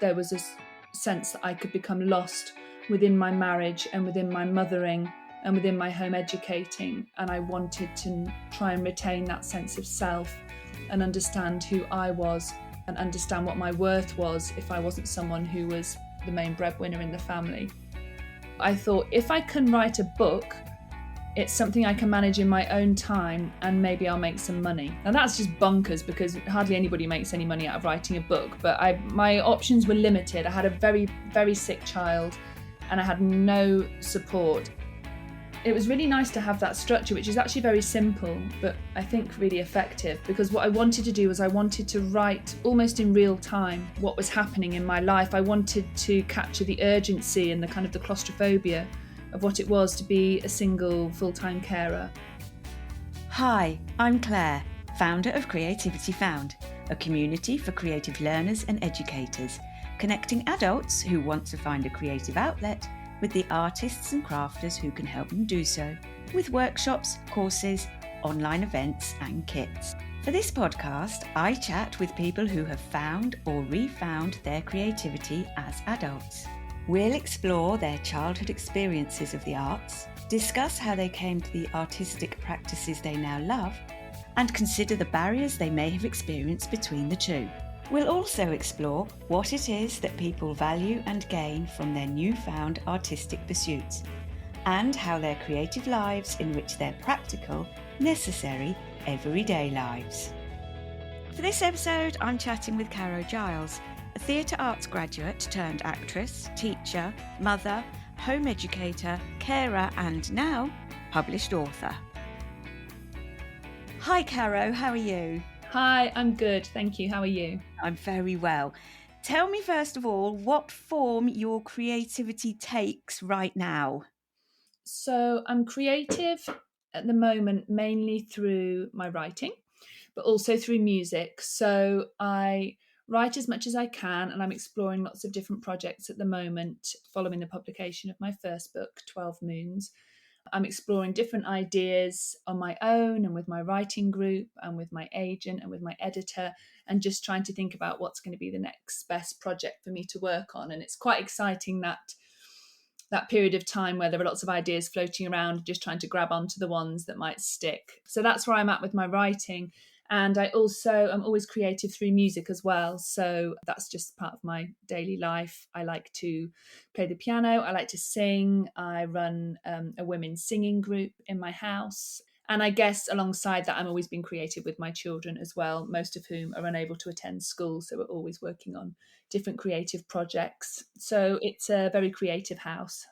there was a sense that I could become lost within my marriage and within my mothering and within my home educating. And I wanted to try and retain that sense of self and understand who I was and understand what my worth was if I wasn't someone who was the main breadwinner in the family. I thought, if I can write a book, it's something I can manage in my own time and maybe I'll make some money. And that's just bonkers because hardly anybody makes any money out of writing a book. But my options were limited. I had a very, very sick child and I had no support. It was really nice to have that structure, which is actually very simple, but I think really effective, because what I wanted to do was I wanted to write almost in real time what was happening in my life. I wanted to capture the urgency and the kind of the claustrophobia of what it was to be a single full-time carer. Hi, I'm Claire, founder of Creativity Found, a community for creative learners and educators, connecting adults who want to find a creative outlet with the artists and crafters who can help them do so, with workshops, courses, online events and kits. For this podcast, I chat with people who have found or refound their creativity as adults. We'll explore their childhood experiences of the arts, discuss how they came to the artistic practices they now love, and consider the barriers they may have experienced between the two. We'll also explore what it is that people value and gain from their newfound artistic pursuits, and how their creative lives enrich their practical, necessary, everyday lives. For this episode, I'm chatting with Caro Giles, a theatre arts graduate turned actress, teacher, mother, home educator, carer, and now published author. Hi Caro, how are you? Hi, I'm good, thank you. How are you? I'm very well. Tell me first of all, what form your creativity takes right now? So I'm creative at the moment mainly through my writing, but also through music. So I write as much as I can, and I'm exploring lots of different projects at the moment following the publication of my first book, 12 Moons. I'm exploring different ideas on my own and with my writing group and with my agent and with my editor, and just trying to think about what's going to be the next best project for me to work on. And it's quite exciting that period of time where there are lots of ideas floating around, just trying to grab onto the ones that might stick. So that's where I'm at with my writing. And I also am always creative through music as well. So that's just part of my daily life. I like to play the piano. I like to sing. I run a women's singing group in my house. And I guess alongside that, I'm always being creative with my children as well, most of whom are unable to attend school. So we're always working on different creative projects. So it's a very creative house.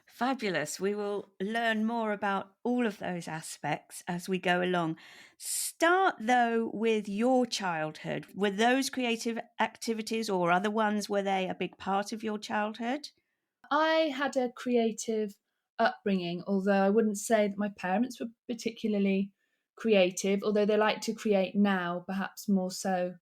Fabulous. We will learn more about all of those aspects as we go along. Start though with your childhood. Were those creative activities or other ones, were they a big part of your childhood? I had a creative upbringing, although I wouldn't say that my parents were particularly creative, although they like to create now, perhaps more so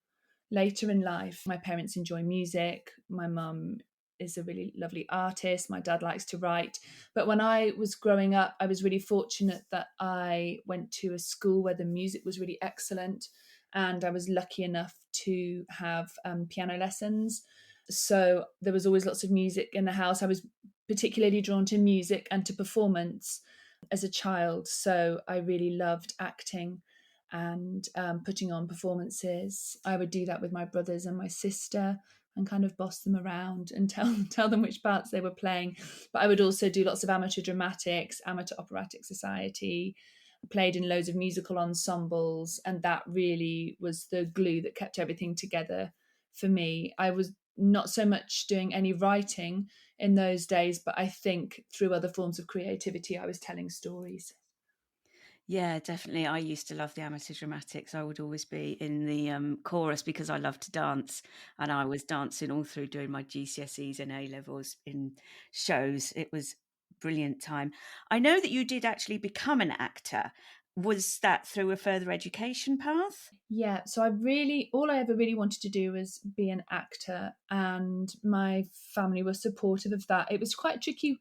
later in life. My parents enjoy music. My mum is a really lovely artist. My dad likes to write. But when I was growing up, I was really fortunate that I went to a school where the music was really excellent. And I was lucky enough to have piano lessons. So there was always lots of music in the house. I was particularly drawn to music and to performance as a child. So I really loved acting and putting on performances. I would do that with my brothers and my sister and kind of boss them around and tell them which parts they were playing. But I would also do lots of amateur dramatics, amateur operatic society, played in loads of musical ensembles, and that really was the glue that kept everything together for me. I was not so much doing any writing in those days, but I think through other forms of creativity, I was telling stories. Yeah, definitely. I used to love the amateur dramatics. I would always be in the chorus because I love to dance. And I was dancing all through doing my GCSEs and A-levels in shows. It was a brilliant time. I know that you did actually become an actor. Was that through a further education path? Yeah, so all I ever really wanted to do was be an actor, and my family were supportive of that. It was quite tricky.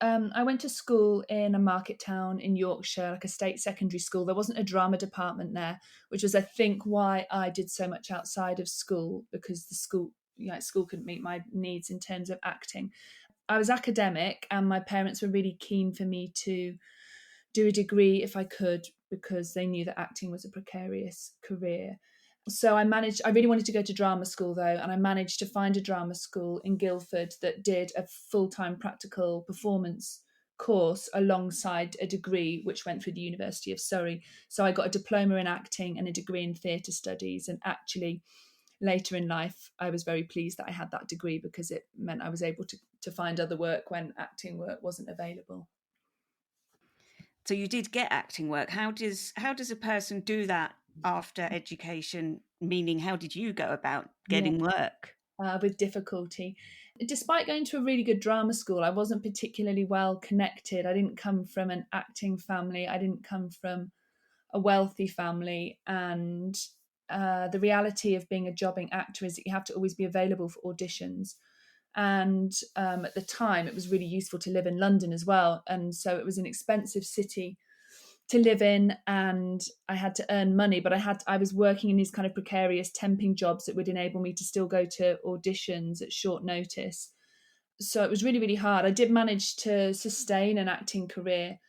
I went to school in a market town in Yorkshire, like a state secondary school. There wasn't a drama department there, which was, I think, why I did so much outside of school, because the school, school couldn't meet my needs in terms of acting. I was academic, and my parents were really keen for me to do a degree if I could, because they knew that acting was a precarious career. So I really wanted to go to drama school though, and I managed to find a drama school in Guildford that did a full-time practical performance course alongside a degree which went through the University of Surrey. So I got a diploma in acting and a degree in theatre studies, and actually later in life I was very pleased that I had that degree because it meant I was able to find other work when acting work wasn't available. So you did get acting work. How does a person do that after education? Meaning, how did you go about Yeah. getting work? With difficulty. Despite going to a really good drama school, I wasn't particularly well connected. I didn't come from an acting family. I didn't come from a wealthy family. And the reality of being a jobbing actor is that you have to always be available for auditions. And at the time, it was really useful to live in London as well. And so it was an expensive city to live in, and I had to earn money, but I was working in these kind of precarious temping jobs that would enable me to still go to auditions at short notice. So it was really, really hard. I did manage to sustain an acting career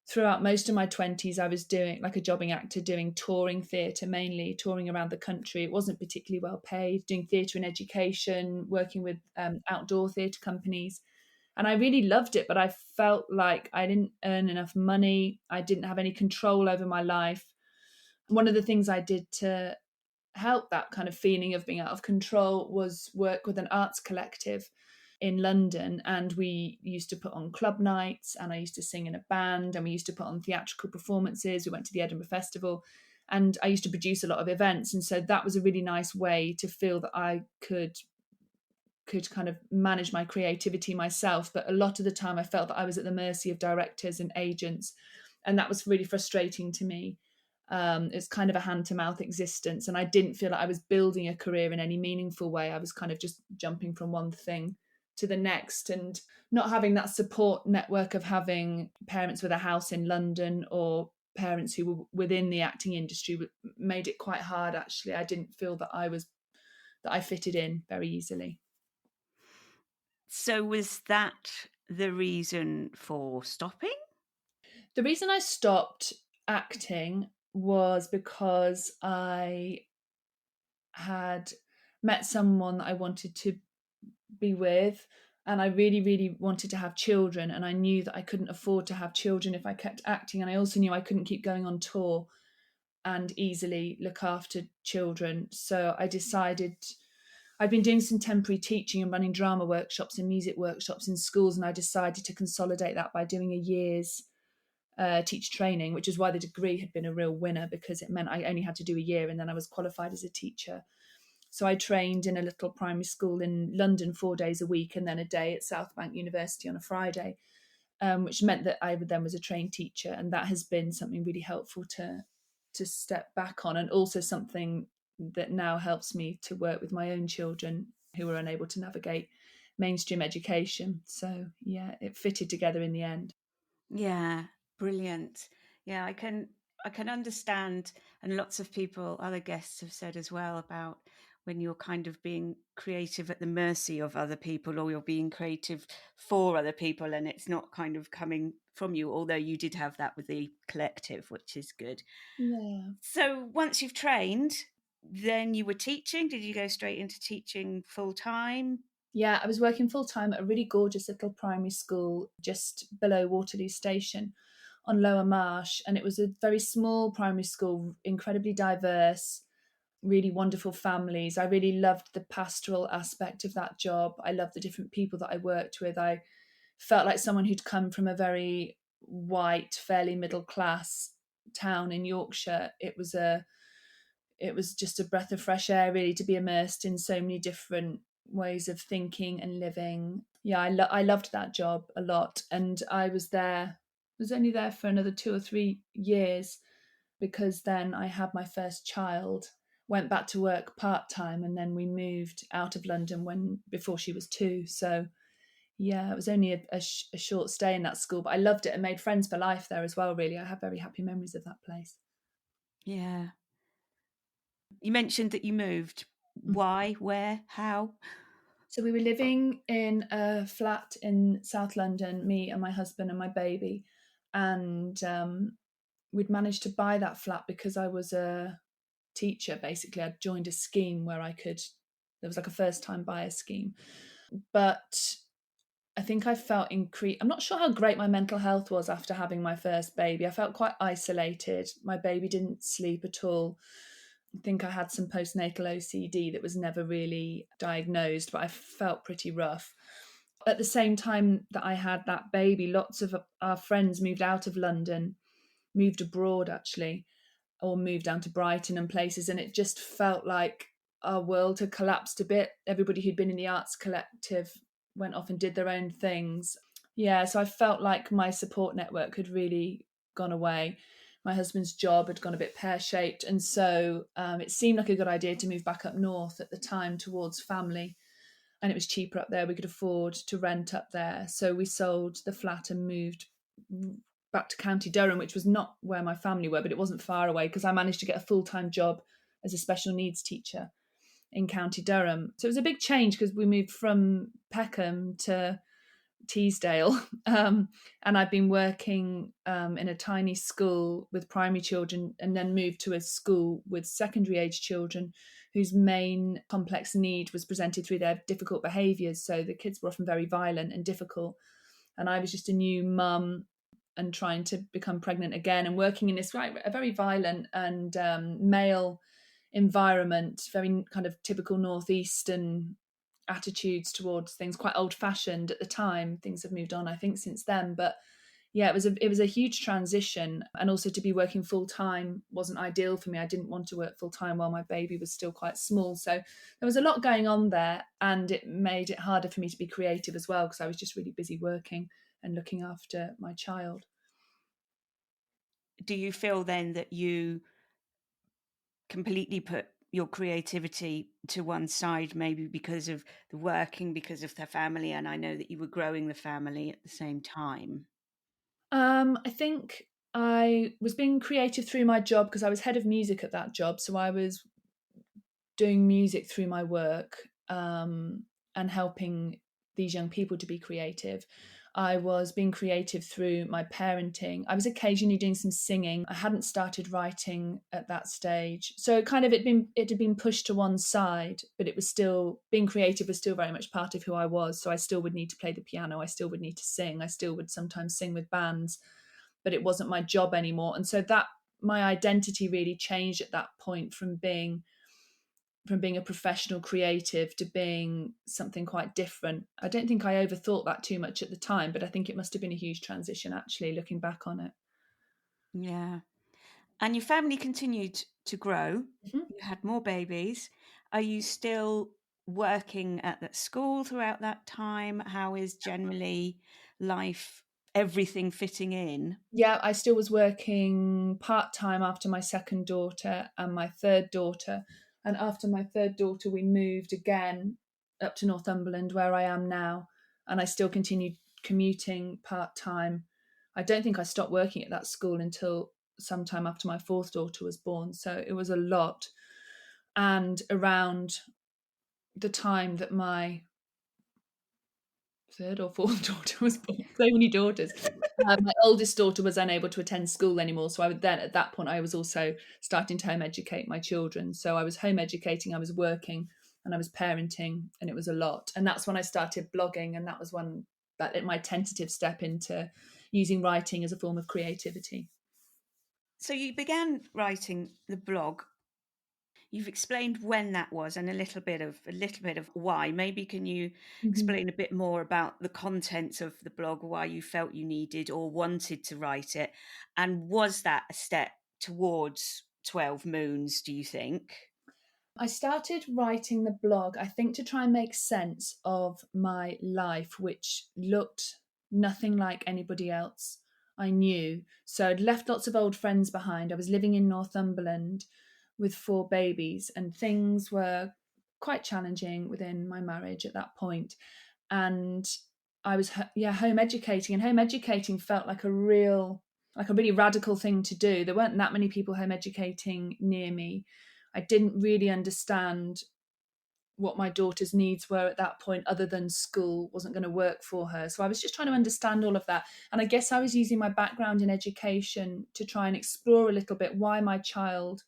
throughout most of my 20s. I was doing, like a jobbing actor, doing touring theatre, mainly touring around the country. It wasn't particularly well paid, doing theatre in education, working with outdoor theatre companies. And I really loved it, but I felt like I didn't earn enough money. I didn't have any control over my life. One of the things I did to help that kind of feeling of being out of control was work with an arts collective in London. And we used to put on club nights, and I used to sing in a band, and we used to put on theatrical performances. We went to the Edinburgh Festival, and I used to produce a lot of events. And so that was a really nice way to feel that I could kind of manage my creativity myself. But a lot of the time I felt that I was at the mercy of directors and agents, and that was really frustrating to me. It's kind of a hand to mouth existence, and I didn't feel like I was building a career in any meaningful way. I was kind of just jumping from one thing to the next, and not having that support network of having parents with a house in London or parents who were within the acting industry made it quite hard. Actually, I didn't feel that I fitted in very easily. So was that the reason for stopping? The reason I stopped acting was because I had met someone that I wanted to be with, and I really, really wanted to have children. And I knew that I couldn't afford to have children if I kept acting. And I also knew I couldn't keep going on tour and easily look after children. So I decided I'd been doing some temporary teaching and running drama workshops and music workshops in schools, and I decided to consolidate that by doing a year's teacher training, which is why the degree had been a real winner, because it meant I only had to do a year and then I was qualified as a teacher. So I trained in a little primary school in London 4 days a week, and then a day at Southbank University on a Friday, which meant that I then was a trained teacher, and that has been something really helpful to step back on, and also something that now helps me to work with my own children who are unable to navigate mainstream education. So yeah, it fitted together in the end. Yeah, brilliant. Yeah, I can understand, and lots of people, other guests have said as well about when you're kind of being creative at the mercy of other people, or you're being creative for other people, and it's not kind of coming from you, although you did have that with the collective, which is good. Yeah. So once you've trained, then you were teaching. Did you go straight into teaching full time? Yeah, I was working full time at a really gorgeous little primary school just below Waterloo Station on Lower Marsh. And it was a very small primary school, incredibly diverse, really wonderful families. I really loved the pastoral aspect of that job. I loved the different people that I worked with. I felt like someone who'd come from a very white, fairly middle class town in Yorkshire. It was just a breath of fresh air, really, to be immersed in so many different ways of thinking and living. Yeah, I loved that job a lot, and was only there for another 2 or 3 years, because then I had my first child, went back to work part time, and then we moved out of London when before she was 2. So yeah, it was only a short stay in that school, but I loved it and made friends for life there as well. Really, I have very happy memories of that place. Yeah. You mentioned that you moved. Why? Where? How? So we were living in a flat in South London, me and my husband and my baby, and we'd managed to buy that flat because I was a teacher. Basically, I'd joined a scheme where I could. There was like a first-time buyer scheme, but I think I felt increased. I'm not sure how great my mental health was after having my first baby. I felt quite isolated. My baby didn't sleep at all. I think I had some postnatal OCD that was never really diagnosed, but I felt pretty rough. At the same time that I had that baby, lots of our friends moved out of London, moved abroad actually, or moved down to Brighton and places. And it just felt like our world had collapsed a bit. Everybody who'd been in the arts collective went off and did their own things. Yeah, so I felt like my support network had really gone away. My husband's job had gone a bit pear shaped. And so it seemed like a good idea to move back up north at the time towards family. And it was cheaper up there. We could afford to rent up there. So we sold the flat and moved back to County Durham, which was not where my family were, but it wasn't far away because I managed to get a full-time job as a special needs teacher in County Durham. So it was a big change because we moved from Peckham to Teesdale. And I've been working in a tiny school with primary children and then moved to a school with secondary age children whose main complex need was presented through their difficult behaviours. So the kids were often very violent and difficult. And I was just a new mum and trying to become pregnant again and working in this a very violent and male environment, very kind of typical northeastern attitudes towards things, quite old fashioned at the time. Things have moved on, I think, since then. But yeah, it was a huge transition, and also to be working full time wasn't ideal for me. I didn't want to work full time while my baby was still quite small, so there was a lot going on there, and it made it harder for me to be creative as well because I was just really busy working and looking after my child. Do you feel then that you completely put your creativity to one side, maybe because of the working, because of the family? And I know that you were growing the family at the same time. I think I was being creative through my job because I was head of music at that job, so I was doing music through my work, and helping these young people to be creative. I was being creative through my parenting. I was occasionally doing some singing. I hadn't started writing at that stage. So kind of it had been pushed to one side, but it was still being creative was still very much part of who I was. So I still would need to play the piano, I still would need to sing, I still would sometimes sing with bands, but it wasn't my job anymore. And so that my identity really changed at that point from being a professional creative to being something quite different. I don't think I overthought that too much at the time, but I think it must have been a huge transition actually, looking back on it. Yeah. And your family continued to grow. Mhm. You had more babies. Are you still working at that school throughout that time? How is generally life, everything fitting in? Yeah, I still was working part time after my second daughter and my third daughter. And after my third daughter, we moved again up to Northumberland, where I am now. And I still continued commuting part time. I don't think I stopped working at that school until sometime after my fourth daughter was born. So it was a lot. And around the time that my third or fourth daughter was born, so many daughters. My oldest daughter was unable to attend school anymore, so I would then at that point I was also starting to home educate my children. So I was home educating, I was working, and I was parenting, and it was a lot. And that's when I started blogging, and that was when that my tentative step into using writing as a form of creativity. So you began writing the blog. You've explained when that was and a little bit of why. Maybe can you Mhm. explain a bit more about the contents of the blog, why you felt you needed or wanted to write it? And was that a step towards 12 Moons, do you think? I started writing the blog, I think, to try and make sense of my life, which looked nothing like anybody else I knew. So I'd left lots of old friends behind. I was living in Northumberland with four babies, and things were quite challenging within my marriage at that point. And I was, yeah, home educating, and home educating felt like like a really radical thing to do. There weren't that many people home educating near me. I didn't really understand what my daughter's needs were at that point, other than school wasn't going to work for her. So I was just trying to understand all of that. And I guess I was using my background in education to try and explore a little bit why my child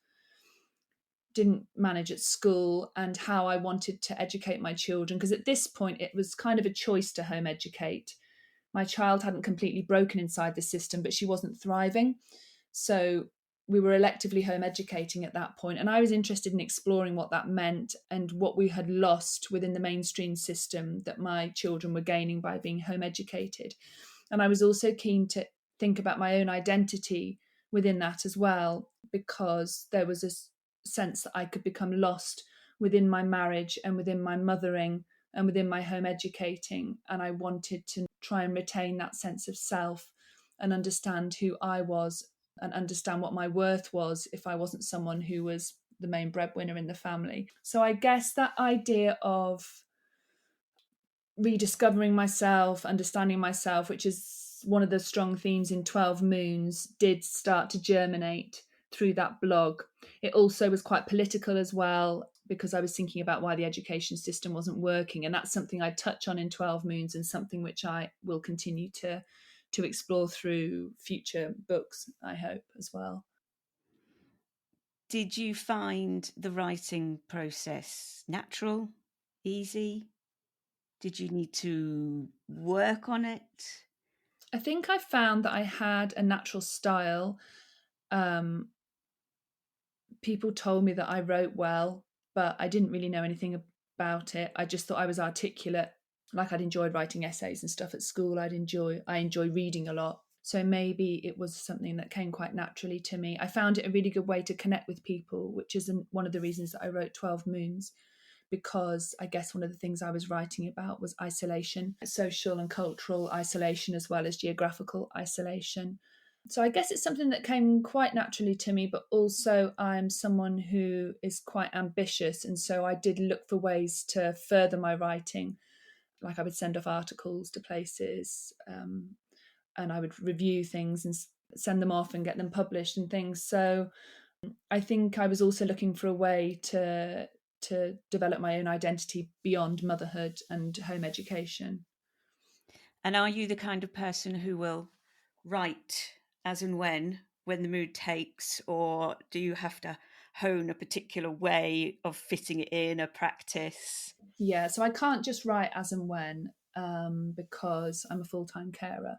didn't manage at school and how I wanted to educate my children. Because at this point, it was kind of a choice to home educate. My child hadn't completely broken inside the system, but she wasn't thriving. So we were electively home educating at that point, and I was interested in exploring what that meant and what we had lost within the mainstream system that my children were gaining by being home educated. And I was also keen to think about my own identity within that as well, because there was a sense that I could become lost within my marriage and within my mothering and within my home educating. And I wanted to try and retain that sense of self and understand who I was and understand what my worth was if I wasn't someone who was the main breadwinner in the family. So I guess that idea of rediscovering myself, understanding myself, which is one of the strong themes in 12 Moons, did start to germinate through that blog. It also was quite political as well, because I was thinking about why the education system wasn't working. And that's something I touch on in 12 Moons and something which I will continue to explore through future books, I hope, as well. Did you find the writing process natural, easy? Did you need to work on it? I think I found that I had a natural style. People told me that I wrote well, but I didn't really know anything about it. I just thought I was articulate. Like, I'd enjoyed writing essays and stuff at school. I enjoy reading a lot. So maybe it was something that came quite naturally to me. I found it a really good way to connect with people, which is one of the reasons that I wrote 12 Moons, because I guess one of the things I was writing about was isolation, social and cultural isolation, as well as geographical isolation. So I guess it's something that came quite naturally to me, but also I'm someone who is quite ambitious. And so I did look for ways to further my writing. Like, I would send off articles to places, and I would review things and send them off and get them published and things. So I think I was also looking for a way to develop my own identity beyond motherhood and home education. And are you the kind of person who will write as and when the mood takes, or do you have to hone a particular way of fitting it in, a practice? Yeah, so I can't just write as and when, because I'm a full-time carer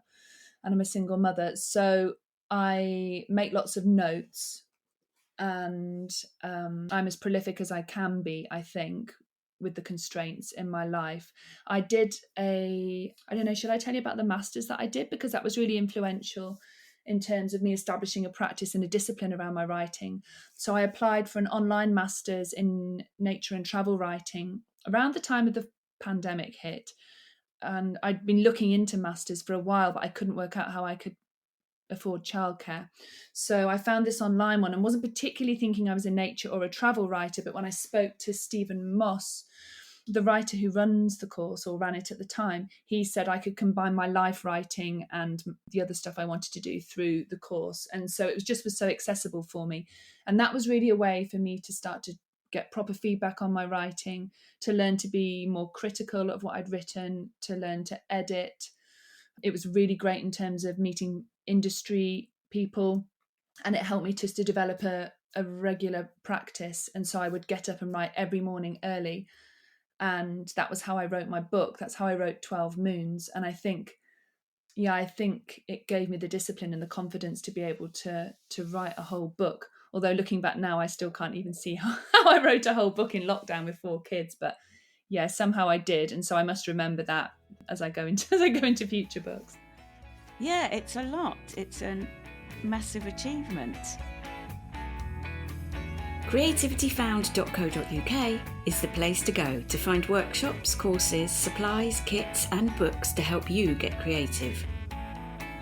and I'm a single mother. So I make lots of notes, and I'm as prolific as I can be, I think, with the constraints in my life. I don't know, should I tell you about the masters that I did? Because that was really influential in terms of me establishing a practice and a discipline around my writing. So I applied for an online masters in nature and travel writing around the time of the pandemic hit. And I'd been looking into masters for a while, but I couldn't work out how I could afford childcare. So I found this online one and wasn't particularly thinking I was a nature or a travel writer. But when I spoke to Stephen Moss, the writer who runs the course, or ran it at the time, he said I could combine my life writing and the other stuff I wanted to do through the course. And so it was so accessible for me. And that was really a way for me to start to get proper feedback on my writing, to learn to be more critical of what I'd written, to learn to edit. It was really great in terms of meeting industry people, and it helped me just to develop a regular practice. And so I would get up and write every morning early, and that was how I wrote my book. That's how I wrote 12 Moons. And I think it gave me the discipline and the confidence to be able to write a whole book. Although looking back now, I still can't even see how I wrote a whole book in lockdown with 4 kids. But yeah, somehow I did. And so I must remember that as I go into future books. Yeah, it's a lot. It's a massive achievement. Creativityfound.co.uk is the place to go to find workshops, courses, supplies, kits and books to help you get creative.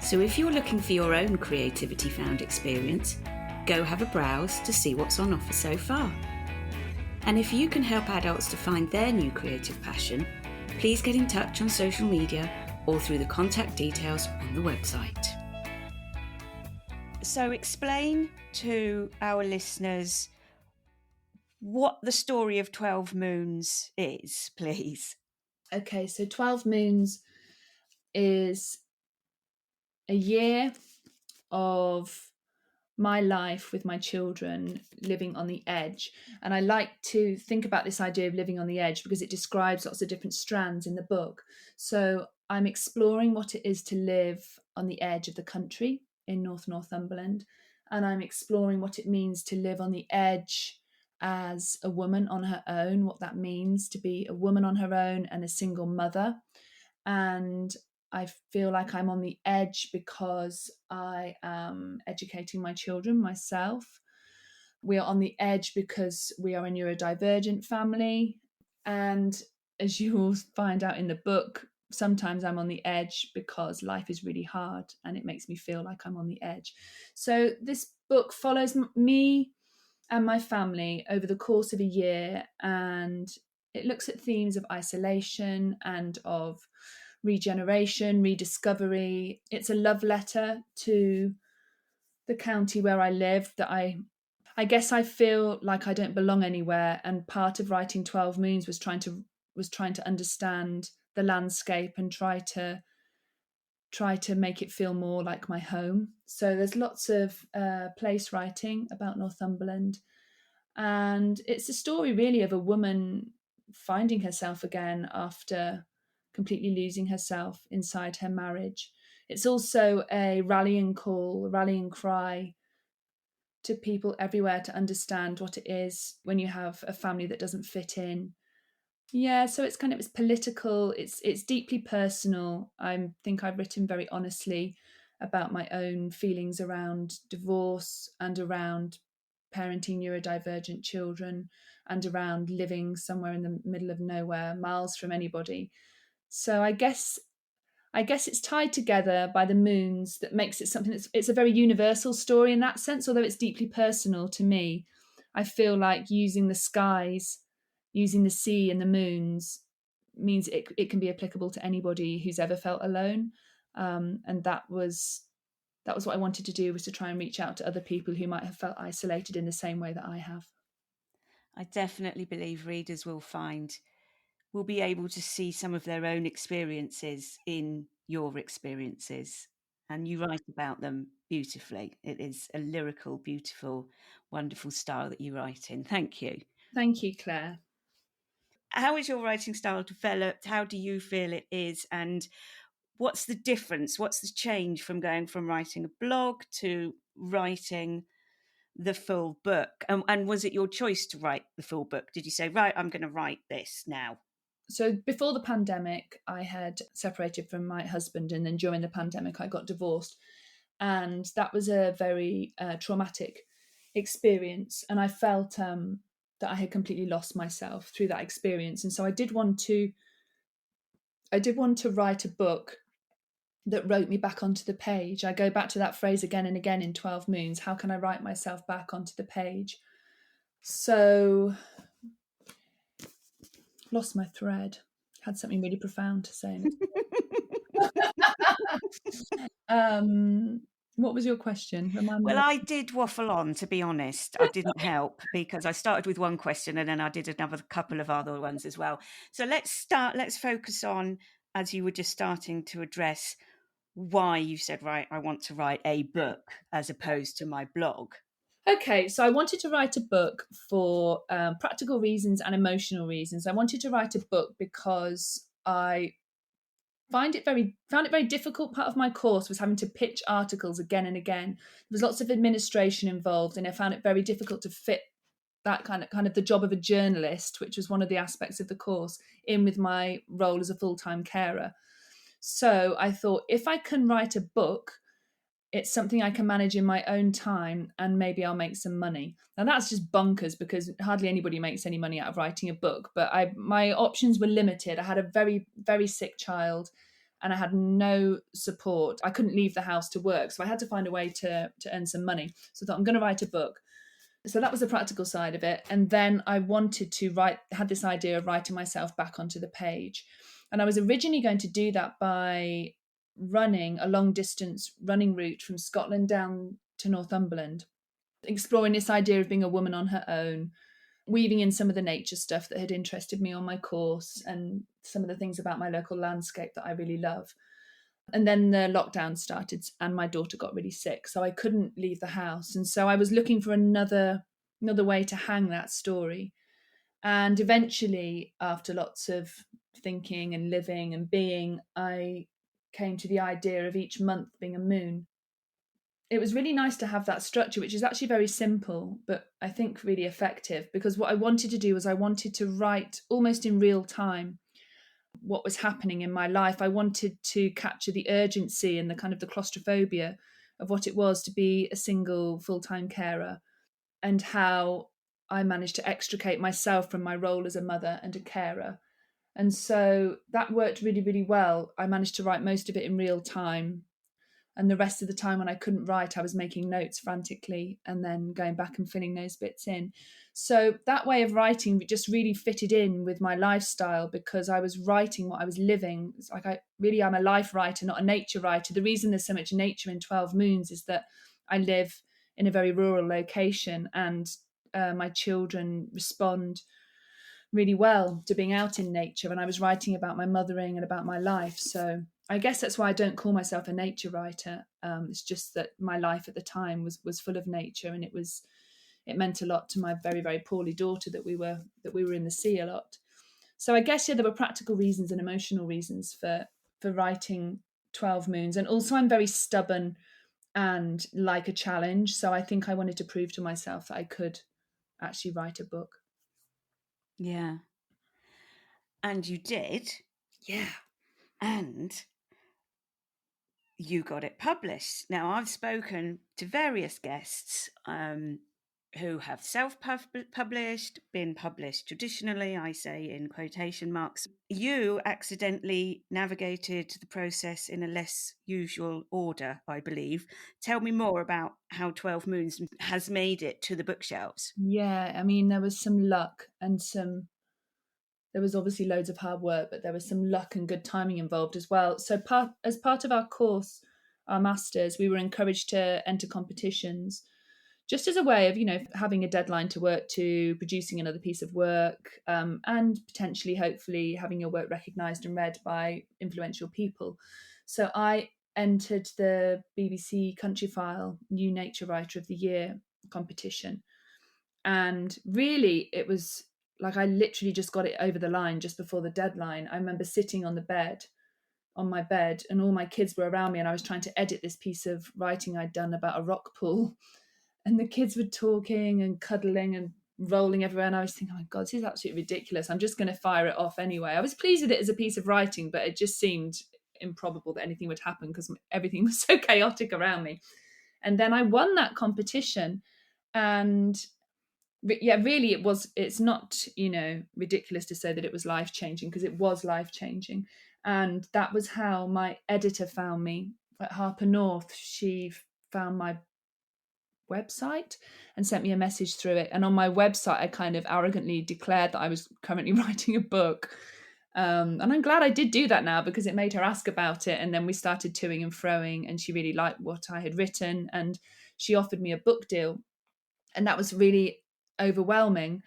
So if you're looking for your own Creativity Found experience, go have a browse to see what's on offer so far. And if you can help adults to find their new creative passion, please get in touch on social media or through the contact details on the website. So explain to our listeners what the story of 12 Moons is, please? Okay, so 12 Moons is a year of my life with my children living on the edge. And I like to think about this idea of living on the edge because it describes lots of different strands in the book. So I'm exploring what it is to live on the edge of the country in Northumberland. And I'm exploring what it means to live on the edge as a woman on her own, what that means to be a woman on her own and a single mother. And I feel like I'm on the edge because I am educating my children myself. We are on the edge because we are a neurodivergent family. And as you will find out in the book, sometimes I'm on the edge because life is really hard and it makes me feel like I'm on the edge. So this book follows me and my family over the course of a year, and it looks at themes of isolation and of regeneration, rediscovery. It's a love letter to the county where I live, that I guess I feel like I don't belong anywhere, and part of writing 12 Moons was trying to understand the landscape and try to make it feel more like my home. So there's lots of place writing about Northumberland, and it's a story really of a woman finding herself again after completely losing herself inside her marriage. It's also a rallying call, a rallying cry to people everywhere to understand what it is when you have a family that doesn't fit in. Yeah, so it's political, it's deeply personal. I think I've written very honestly about my own feelings around divorce and around parenting neurodivergent children and around living somewhere in the middle of nowhere, miles from anybody. So I guess it's tied together by the moons that makes it something it's a very universal story in that sense, although it's deeply personal to me. I feel like using the skies, using the sea and the moons means it can be applicable to anybody who's ever felt alone. And that was what I wanted to do, was to try and reach out to other people who might have felt isolated in the same way that I have. I definitely believe readers will be able to see some of their own experiences in your experiences. And you write about them beautifully. It is a lyrical, beautiful, wonderful style that you write in. Thank you. Thank you, Claire. How is your writing style developed? How do you feel it is? And what's the difference? What's the change from going from writing a blog to writing the full book? And was it your choice to write the full book? Did you say, right, I'm going to write this now? So before the pandemic, I had separated from my husband, and then during the pandemic, I got divorced, and that was a very traumatic experience. And I felt that I had completely lost myself through that experience, and so I did want to write a book that wrote me back onto the page. I go back to that phrase again and again in 12 Moons. How can I write myself back onto the page? So, lost my thread. Had something really profound to say. What was your question? Remind me. Well, I did waffle on, to be honest. I didn't help because I started with one question and then I did another couple of other ones as well. So let's focus on, as you were just starting to address, why you said, right, I want to write a book as opposed to my blog. Okay, so I wanted to write a book for practical reasons and emotional reasons. I wanted to write a book because I found it very difficult. Part of my course was having to pitch articles again and again. There was lots of administration involved, and I found it very difficult to fit that kind of the job of a journalist, which was one of the aspects of the course, in with my role as a full-time carer. So I thought, if I can write a book, it's something I can manage in my own time, and maybe I'll make some money. Now that's just bonkers because hardly anybody makes any money out of writing a book, but my options were limited. I had a very, very sick child and I had no support. I couldn't leave the house to work, so I had to find a way to earn some money. So I thought, I'm going to write a book. So that was the practical side of it. And then I wanted to had this idea of writing myself back onto the page. And I was originally going to do that by running a long distance running route from Scotland down to Northumberland, exploring this idea of being a woman on her own, weaving in some of the nature stuff that had interested me on my course and some of the things about my local landscape that I really love. And then the lockdown started and my daughter got really sick, so I couldn't leave the house. And so I was looking for another way to hang that story. And eventually, after lots of thinking and living and being, I came to the idea of each month being a moon. It was really nice to have that structure, which is actually very simple, but I think really effective, because what I wanted to do was I wanted to write almost in real time what was happening in my life. I wanted to capture the urgency and the kind of the claustrophobia of what it was to be a single full-time carer, and how I managed to extricate myself from my role as a mother and a carer. And so that worked really, really well. I managed to write most of it in real time. And the rest of the time when I couldn't write, I was making notes frantically and then going back and filling those bits in. So that way of writing just really fitted in with my lifestyle, because I was writing what I was living. It's like I really am a life writer, not a nature writer. The reason there's so much nature in 12 Moons is that I live in a very rural location, and my children respond really well to being out in nature. And I was writing about my mothering and about my life. So I guess that's why I don't call myself a nature writer. It's just that my life at the time was full of nature, and it meant a lot to my very, very poorly daughter that we were in the sea a lot. So I guess, yeah, there were practical reasons and emotional reasons for writing 12 Moons. And also I'm very stubborn and like a challenge. So I think I wanted to prove to myself that I could actually write a book. Yeah. And you did. Yeah. And you got it published. Now, I've spoken to various guests who have self-published, been published traditionally, I say in quotation marks. You accidentally navigated the process in a less usual order, I believe. Tell me more about how 12 Moons has made it to the bookshelves. Yeah, I mean, there was some luck and there was obviously loads of hard work, but there was some luck and good timing involved as well. So as part of our course, our masters, we were encouraged to enter competitions just as a way of, having a deadline to work to, producing another piece of work, and potentially, hopefully, having your work recognised and read by influential people. So I entered the BBC Countryfile New Nature Writer of the Year competition. And really, it was like I literally just got it over the line just before the deadline. I remember sitting on my bed, and all my kids were around me, and I was trying to edit this piece of writing I'd done about a rock pool. And the kids were talking and cuddling and rolling everywhere. And I was thinking, oh my God, this is absolutely ridiculous. I'm just going to fire it off anyway. I was pleased with it as a piece of writing, but it just seemed improbable that anything would happen because everything was so chaotic around me. And then I won that competition. And yeah, really, it's not, ridiculous to say that it was life changing, because it was life changing. And that was how my editor found me at Harper North. She found my website and sent me a message through it. And on my website, I kind of arrogantly declared that I was currently writing a book. And I'm glad I did do that now, because it made her ask about it. And then we started toing and froing, and she really liked what I had written. And she offered me a book deal. And that was really overwhelming,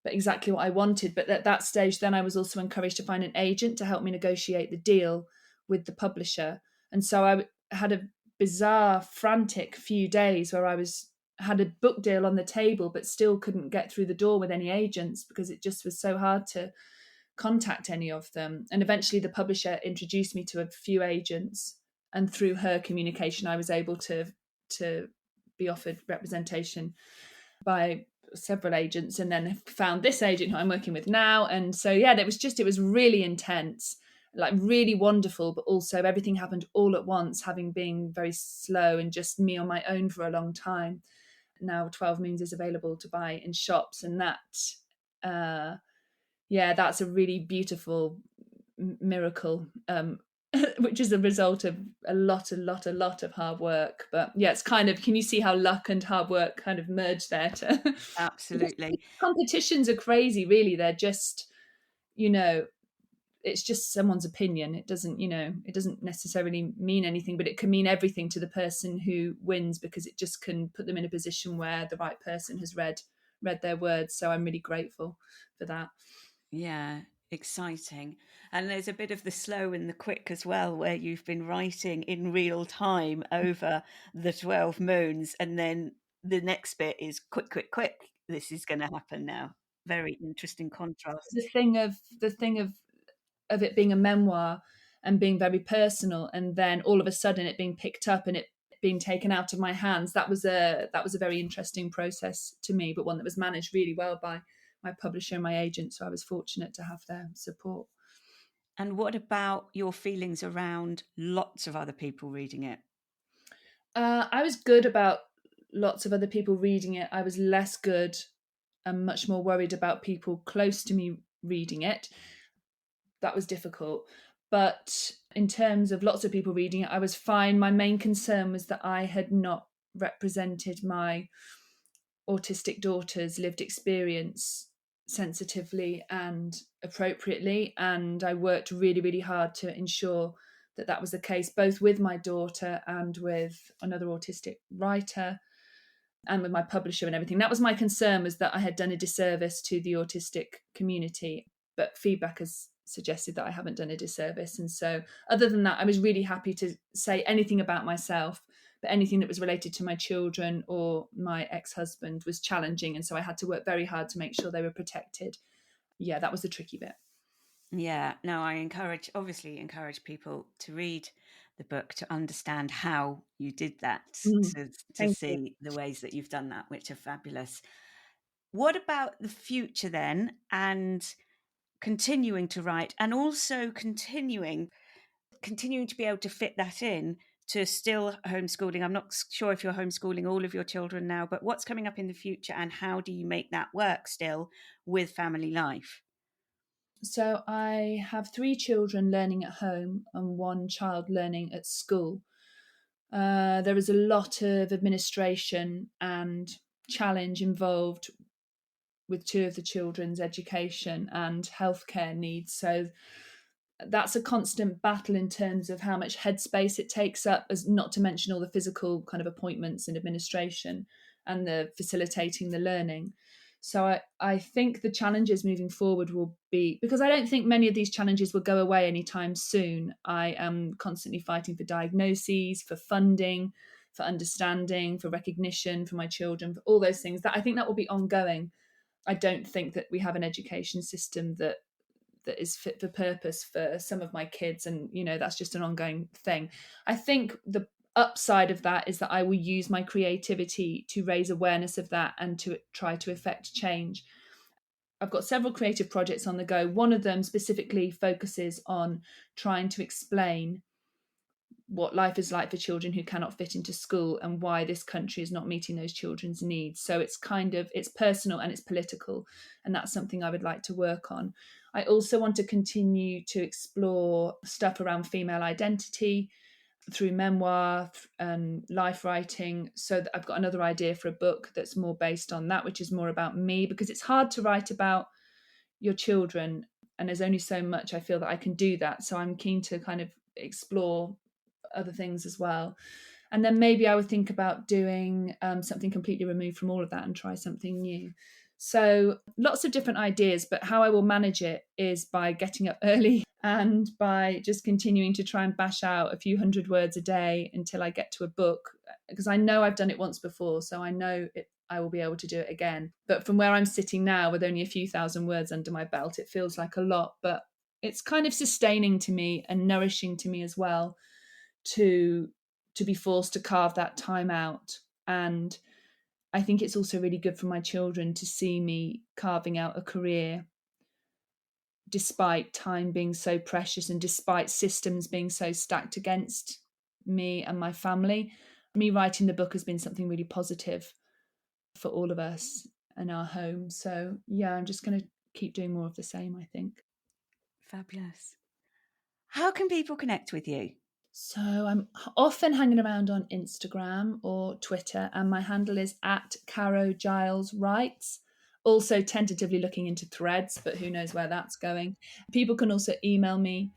but exactly what I wanted. But at that stage, then I was also encouraged to find an agent to help me negotiate the deal with the publisher. And so I had a bizarre, frantic few days where had a book deal on the table, but still couldn't get through the door with any agents, because it just was so hard to contact any of them. And eventually the publisher introduced me to a few agents, and through her communication, I was able to be offered representation by several agents, and then found this agent who I'm working with now. And so, yeah, it was really intense, like really wonderful, but also everything happened all at once, having been very slow and just me on my own for a long time. Now 12 Moons is available to buy in shops, and that's a really beautiful miracle, which is a result of a lot of hard work. But yeah, it's kind of, can you see how luck and hard work kind of merge there to Absolutely. competitions are crazy, really. They're just, it's just someone's opinion. It doesn't necessarily mean anything, but it can mean everything to the person who wins, because it just can put them in a position where the right person has read read their words. So I'm really grateful for that. Yeah, exciting. And there's a bit of the slow and the quick as well, where you've been writing in real time over the 12 moons, and then the next bit is quick, quick, quick. This is going to happen now. Very interesting contrast. The thing of it being a memoir and being very personal, and then all of a sudden it being picked up and it being taken out of my hands, that was a very interesting process to me, but one that was managed really well by my publisher and my agent, so I was fortunate to have their support. And what about your feelings around lots of other people reading it? I was good about lots of other people reading it. I was less good and much more worried about people close to me reading it. That was difficult. But in terms of lots of people reading it, I was fine. My main concern was that I had not represented my autistic daughter's lived experience sensitively and appropriately. And I worked really, really hard to ensure that that was the case, both with my daughter and with another autistic writer and with my publisher and everything. That was my concern, was that I had done a disservice to the autistic community. But feedback has suggested that I haven't done a disservice. And so, other than that, I was really happy to say anything about myself, but anything that was related to my children or my ex-husband was challenging. And so I had to work very hard to make sure they were protected. Yeah, that was the tricky bit. Yeah, no, I obviously encourage people to read the book to understand how you did that, Mm, to thank you. see the ways that you've done that, which are fabulous. What about the future then, and continuing to write, and also continuing to be able to fit that in to still homeschooling? I'm not sure if you're homeschooling all of your children now, but what's coming up in the future, and how do you make that work still with family life? So I have 3 children learning at home and 1 child learning at school. There is a lot of administration and challenge involved with 2 of the children's education and healthcare needs. So that's a constant battle in terms of how much headspace it takes up, as not to mention all the physical kind of appointments and administration and the facilitating the learning. So I think the challenges moving forward will be, because I don't think many of these challenges will go away anytime soon. I am constantly fighting for diagnoses, for funding, for understanding, for recognition for my children, for all those things. That I think that will be ongoing. I don't think that we have an education system that is fit for purpose for some of my kids, and that's just an ongoing thing. I think the upside of that is that I will use my creativity to raise awareness of that and to try to effect change. I've got several creative projects on the go. One of them specifically focuses on trying to explain what life is like for children who cannot fit into school and why this country is not meeting those children's needs. So it's personal and it's political, and that's something I would like to work on. I also want to continue to explore stuff around female identity through memoir and life writing, so that I've got another idea for a book that's more based on that, which is more about me, because it's hard to write about your children and there's only so much I feel that I can do that. So I'm keen to kind of explore other things as well. And then maybe I would think about doing something completely removed from all of that and try something new. So lots of different ideas, but how I will manage it is by getting up early and by just continuing to try and bash out a few hundred words a day until I get to a book, because I know I've done it once before, so I know I will be able to do it again. But from where I'm sitting now with only a few thousand words under my belt, it feels like a lot, but it's kind of sustaining to me and nourishing to me as well, to be forced to carve that time out. And I think it's also really good for my children to see me carving out a career despite time being so precious and despite systems being so stacked against me and my family. Me writing the book has been something really positive for all of us and our home. So yeah, I'm just going to keep doing more of the same, I think. Fabulous. How can people connect with you? So I'm often hanging around on Instagram or Twitter, and my handle is at Caro Giles Writes. Also tentatively looking into Threads, but who knows where that's going. People can also email me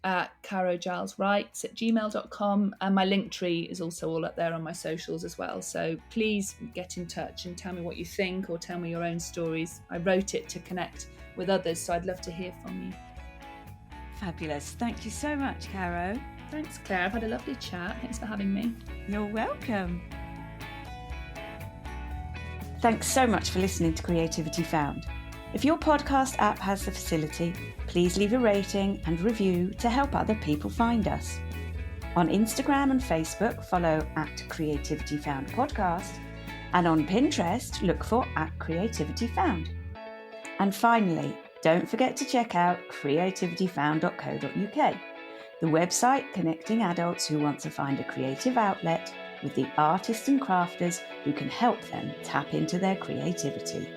at carogileswrites@gmail.com, and my link tree is also all up there on my socials as well. So please get in touch and tell me what you think, or tell me your own stories. I wrote it to connect with others, so I'd love to hear from you. Fabulous. Thank you so much, Caro. Thanks, Claire. I've had a lovely chat. Thanks for having me. You're welcome. Thanks so much for listening to Creativity Found. If your podcast app has the facility, please leave a rating and review to help other people find us. On Instagram and Facebook, follow @Creativity Found Podcast, and on Pinterest, look for @Creativity Found. And finally, don't forget to check out creativityfound.co.uk, the website connecting adults who want to find a creative outlet with the artists and crafters who can help them tap into their creativity.